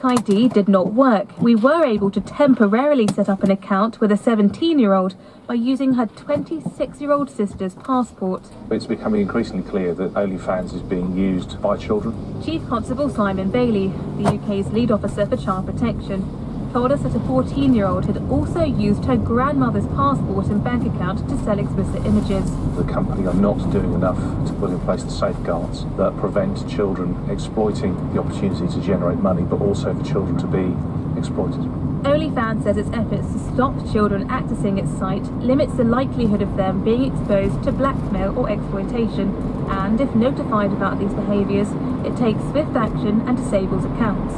fake ID did not work. We were able to temporarily set up an account with a 17-year-old by using her 26-year-old sister's passport. It's becoming increasingly clear that OnlyFans is being used by children. Chief Constable Simon Bailey, the UK's lead officer for child protection, told us that a 14-year-old had also used her grandmother's passport and bank account to sell explicit images. The company are not doing enough to put in place the safeguards that prevent children exploiting the opportunity to generate money, but also for children to be exploited. OnlyFans says its efforts to stop children accessing its site limits the likelihood of them being exposed to blackmail or exploitation, and if notified about these behaviours, it takes swift action and disables accounts.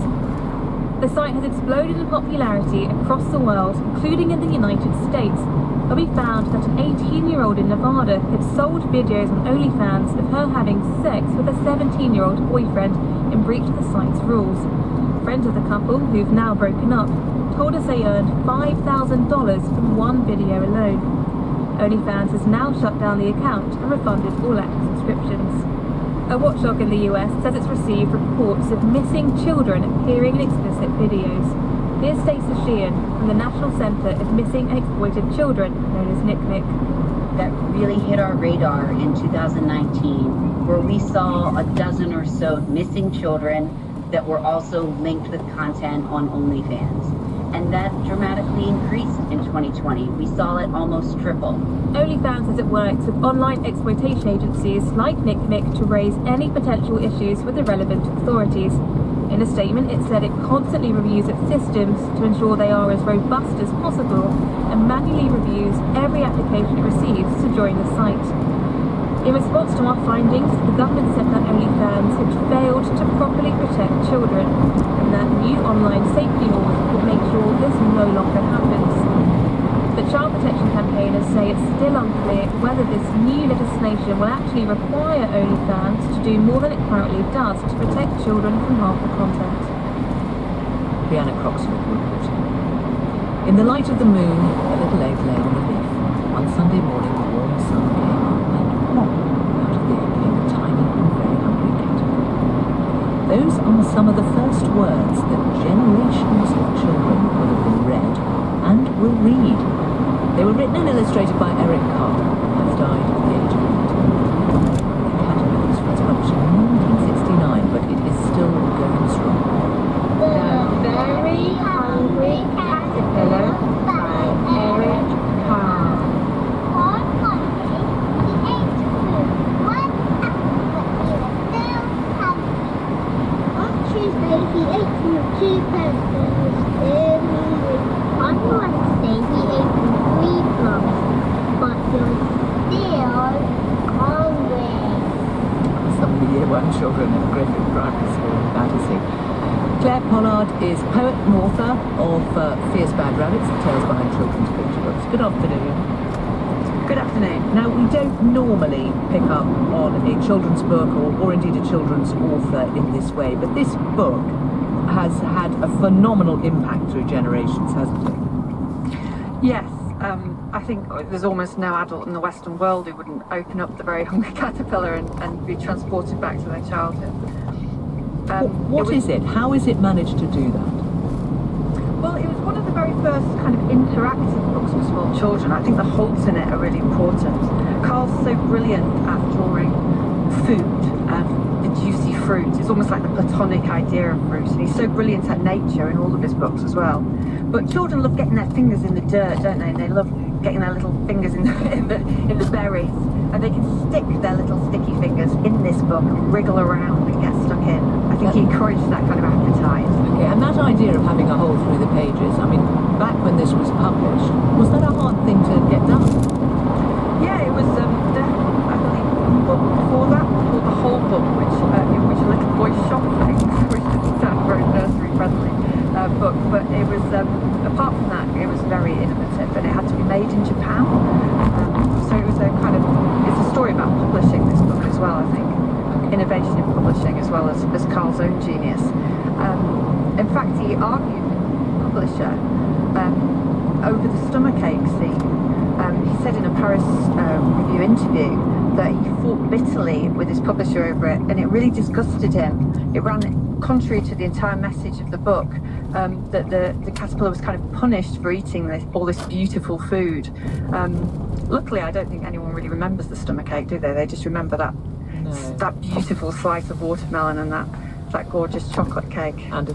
The site has exploded in popularity across the world, including in the United States, where we found that an 18-year-old in Nevada had sold videos on OnlyFans of her having sex with a 17-year-old boyfriend in breach of the site's rules. Friends of the couple, who've now broken up, told us they earned $5,000 from one video alone. OnlyFans has now shut down the account and refunded all active subscriptions. A watchdog in the US says it's received reports of missing children appearing in explicit videos. Here's Stacey Sheehan from the National Centre of Missing and Exploited Children, known as NCMEC. That really hit our radar in 2019, where we saw a dozen or so missing children that were also linked with content on OnlyFans. And that dramatically increased in 2020. We saw it almost triple. OnlyFans says it works with online exploitation agencies like NCMEC to raise any potential issues with the relevant authorities. In a statement, it said it constantly reviews its systems to ensure they are as robust as possible and manually reviews every application it receives to join the site. In response to our findings, the government said that OnlyFans had failed to properly protect children, and that new online safety laws would make sure this no longer happens. But child protection campaigners say it's still unclear whether this new legislation will actually require OnlyFans to do more than it currently does to protect children from harmful content. Brianna Croxford reporting. In the light of the moon, a little egg lay on a leaf. One Sunday morning, the warm sun came up, and plop, out of the egg came a tiny and very hungry caterpillar. Those are some of the first words that generations of children will have been read and will read. They were written and illustrated by Eric Carr, who has died at the age of 80. The caterpillar was first published in 1969, but it is still going strong. The Very Hungry Caterpillar by Eric Carr. On Monday, he ate food. One apple, but he was still hungry. On Tuesday, he ate fruit. 2 pears, but he was still hungry. On Wednesday, he ate 3 plums, but he was still hungry. Some of the Year 1 children at Griffith Primary School in Battersea. Claire Pollard is poet and author of Fierce Bad Rabbits, the tales behind children's picture books. Good afternoon. Good afternoon. Now, we don't normally pick up on a children's book or indeed a children's author in this way, but this book has had a phenomenal impact through generations, hasn't it? Yes. I think there's almost no adult in the Western world who wouldn't open up the Very Hungry Caterpillar and be transported back to their childhood. What is it? How is it managed to do that? Well, it was one of the very first kind of interactive books for small children. I think the halts in it are really important. Carl's so brilliant at drawing food and the juicy fruit. It's almost like the platonic idea of fruit. And he's so brilliant at nature in all of his books as well. But children love getting their fingers in the dirt, don't they? And they love getting their little fingers in the berries. And they can stick their little sticky fingers in this book and wriggle around and get stuck in. I think he encouraged that kind of appetite. Okay, and that idea of having a hole through the pages, I mean, back when this was published, was that a hard thing to get done? Yeah, it was, I believe, one book before that, called The Whole Book, in which a little boy shot things, which doesn't sound very nursery-friendly book, but it was, apart from that, it was very innovative, and it had to be made in Japan, so it was a kind of, it's a story about publishing this book as well, I think. Innovation in publishing as well as Carl's own genius. In fact, he argued with the publisher over the stomachache scene. He said in a Paris Review interview that he fought bitterly with his publisher over it, and it really disgusted him. It ran contrary to the entire message of the book, that the caterpillar was kind of punished for eating all this beautiful food. Luckily, I don't think anyone really remembers the stomachache, do they? They just remember that beautiful slice of watermelon and that gorgeous chocolate cake. And